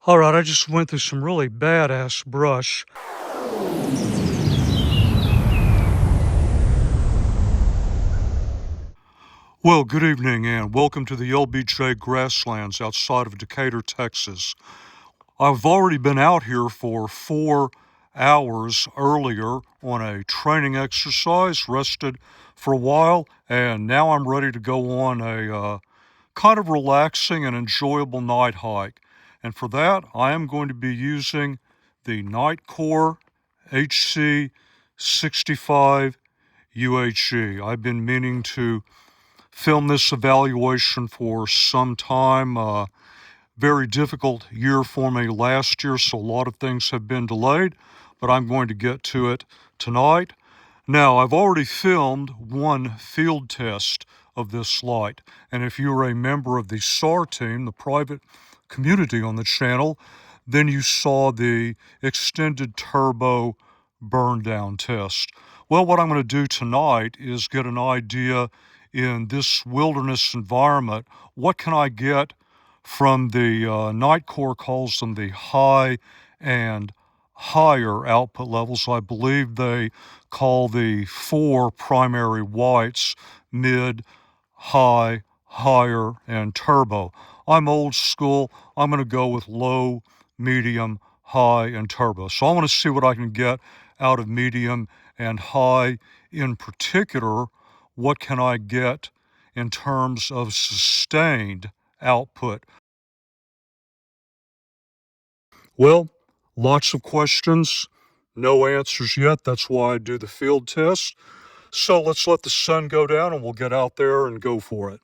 All right, I just went through some really badass brush. Well, good evening and welcome to the LBJ Grasslands outside of Decatur, Texas. I've already been out here for 4 hours earlier on a training exercise, rested for a while, and now I'm ready to go on a kind of relaxing and enjoyable night hike. And for that, I am going to be using the NITECORE HC65 UHE. I've been meaning to film this evaluation for some time. Very difficult year for me last year, so a lot of things have been delayed, but I'm going to get to it tonight. Now, I've already filmed one field test of this light, and if you're a member of the SAR Team, the private community on the channel, then you saw the extended turbo burn down test. Well, what I'm going to do tonight is get an idea in this wilderness environment, what can I get from the NITECORE calls them the high and higher output levels. I believe they call the 4 primary whites mid, high, higher, and turbo. I'm old school. I'm going to go with low, medium, high, and turbo. So I want to see what I can get out of medium and high. In particular, what can I get in terms of sustained output? Well, lots of questions, no answers yet. That's why I do the field test. So let's let the sun go down and we'll get out there and go for it.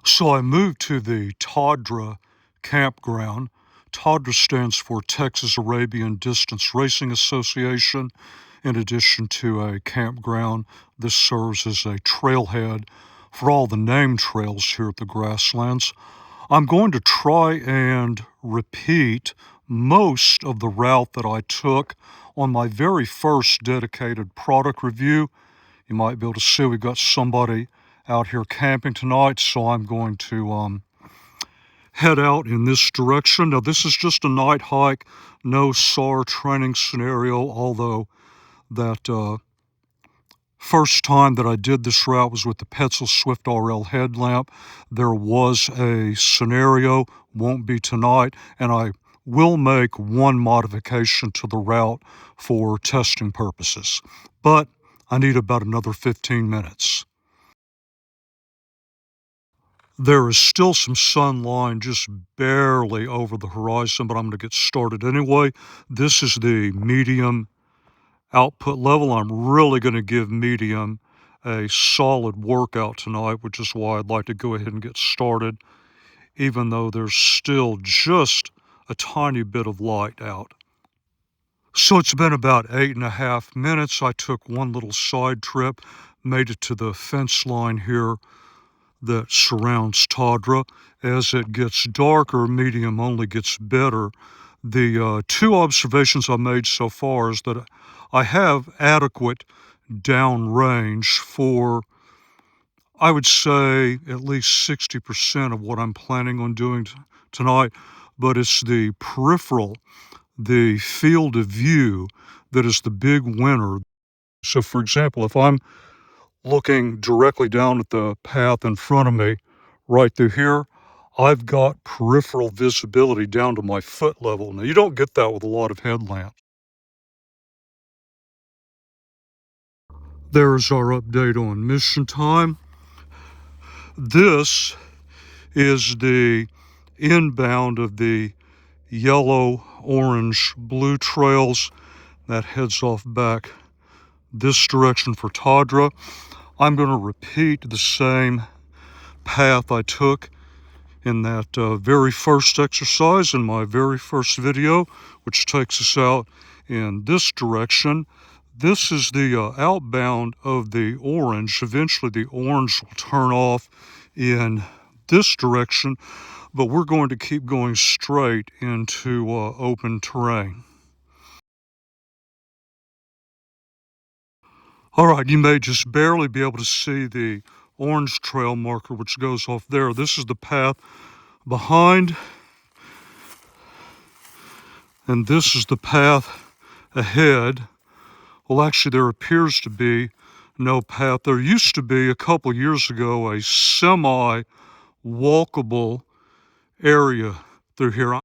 So I moved to the TADRA Campground. TADRA stands for Texas Arabian Distance Racing Association. In addition to a campground, this serves as a trailhead for all the named trails here at the Grasslands. I'm going to try and repeat most of the route that I took on my very first dedicated product review. You might be able to see we've got somebody out here camping tonight, so I'm going to head out in this direction. Now, this is just a night hike, no SAR training scenario, although that first time that I did this route was with the Petzl Swift RL headlamp. There was a scenario, won't be tonight, and I will make one modification to the route for testing purposes. But I need about another 15 minutes. There is still some sun line just barely over the horizon, but I'm going to get started anyway. This is the medium output level. I'm really going to give medium a solid workout tonight, which is why I'd like to go ahead and get started, even though there's still just a tiny bit of light out. So it's been about 8.5 minutes. I took one little side trip, made it to the fence line here that surrounds TADRA. As it gets darker, medium only gets better. The 2 observations I made so far is that I have adequate downrange for, I would say, at least 60% of what I'm planning on doing tonight, but it's the peripheral, the field of view, that is the big winner. So, for example, if I'm looking directly down at the path in front of me, right through here, I've got peripheral visibility down to my foot level. Now, you don't get that with a lot of headlamps. There's our update on mission time. This is the inbound of the yellow, orange, blue trails that heads off back this direction for TADRA. I'm going to repeat the same path I took in that very first exercise in my very first video, which takes us out in this direction. This is the outbound of the orange. Eventually the orange will turn off in this direction, but we're going to keep going straight into open terrain. All right, you may just barely be able to see the orange trail marker which goes off there. This is the path behind, and this is the path ahead. Well, actually, there appears to be no path. There used to be, a couple years ago, a semi-walkable area through here.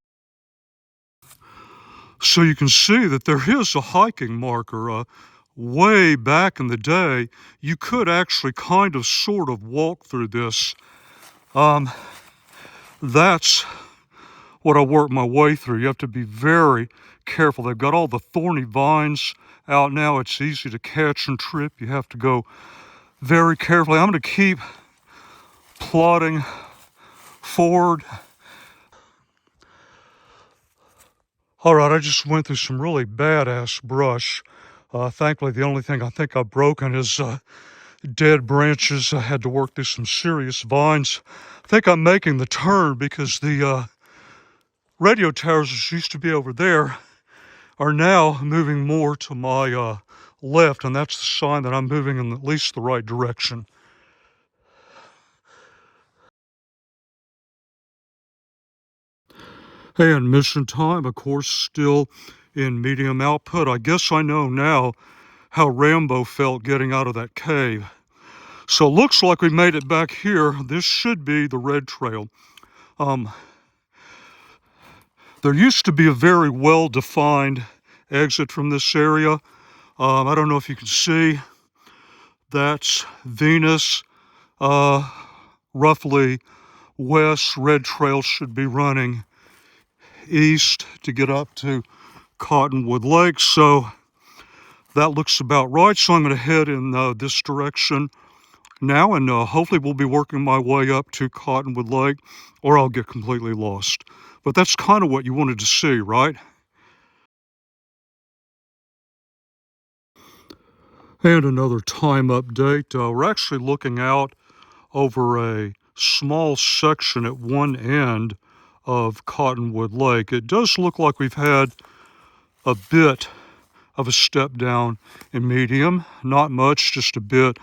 So you can see that there is a hiking marker. Way back in the day, you could actually kind of sort of walk through this. That's what I worked my way through. You have to be very careful. They've got all the thorny vines out now. It's easy to catch and trip. You have to go very carefully. I'm going to keep plodding forward. All right, I just went through some really badass brush. Thankfully, the only thing I think I've broken is dead branches. I had to work through some serious vines. I think I'm making the turn because the radio towers, which used to be over there, are now moving more to my left, and that's the sign that I'm moving in at least the right direction. And mission time, of course, still in medium output. I guess I know now how Rambo felt getting out of that cave. So it looks like we made it back here. This should be the red trail. There used to be a very well-defined exit from this area. I don't know if you can see. That's Venus. Roughly west. Red trail should be running east to get up to Cottonwood Lake. So that looks about right. So I'm going to head in this direction now, and hopefully we'll be working my way up to Cottonwood Lake, or I'll get completely lost. But that's kind of what you wanted to see, right? And another time update. We're actually looking out over a small section at one end of Cottonwood Lake. It does look like we've had a bit of a step down in medium. Not much, just a bit.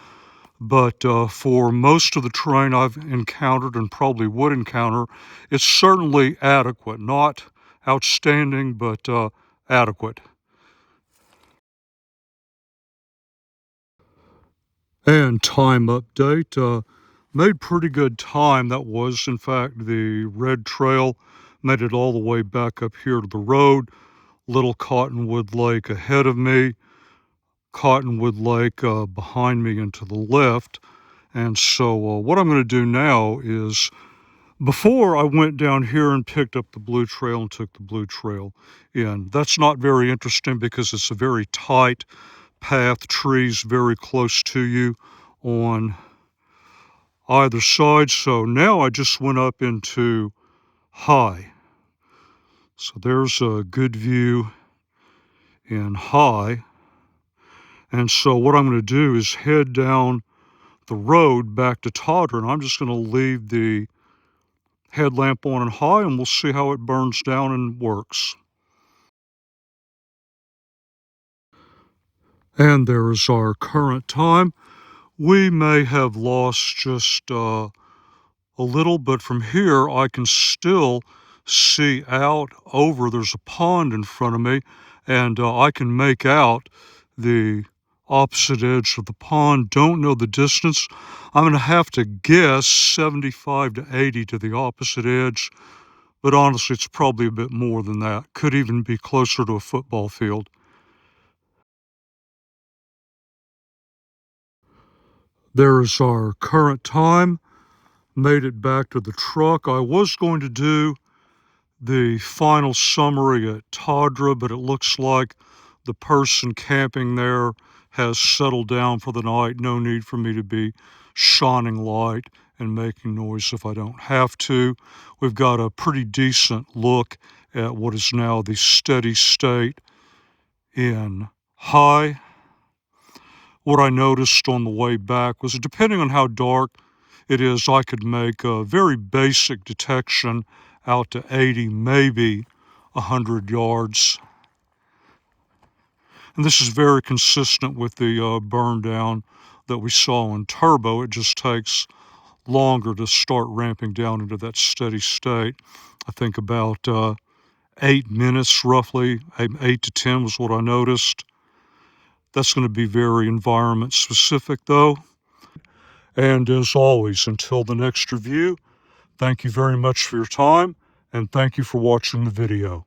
But for most of the terrain I've encountered and probably would encounter, it's certainly adequate. Not outstanding, but adequate. And time update. Made pretty good time. That was, in fact, the red trail. Made it all the way back up here to the road. Little Cottonwood Lake ahead of me. Cottonwood Lake behind me and to the left. And so what I'm going to do now is, before I went down here and picked up the blue trail and took the blue trail in. That's not very interesting because it's a very tight path, trees very close to you on either side. So now I just went up into High. So there's a good view in High. And so what I'm going to do is head down the road back to TADRA, and I'm just going to leave the headlamp on in High, and we'll see how it burns down and works. And there is our current time. We may have lost just a little, but from here I can still see out over. There's a pond in front of me, and I can make out the opposite edge of the pond. Don't know the distance. I'm going to have to guess 75 to 80 to the opposite edge, but honestly it's probably a bit more than that. Could even be closer to a football field. There's our current time. Made it back to the truck. I was going to do the final summary at TADRA, but it looks like the person camping there has settled down for the night. No need for me to be shining light and making noise if I don't have to. We've got a pretty decent look at what is now the steady state in High. What I noticed on the way back was, depending on how dark it is, I could make a very basic detection out to 80, maybe 100 yards. And this is very consistent with the burn down that we saw in Turbo. It just takes longer to start ramping down into that steady state. I think about 8 minutes roughly, 8 to 10 was what I noticed. That's going to be very environment specific though. And as always, until the next review, thank you very much for your time, and thank you for watching the video.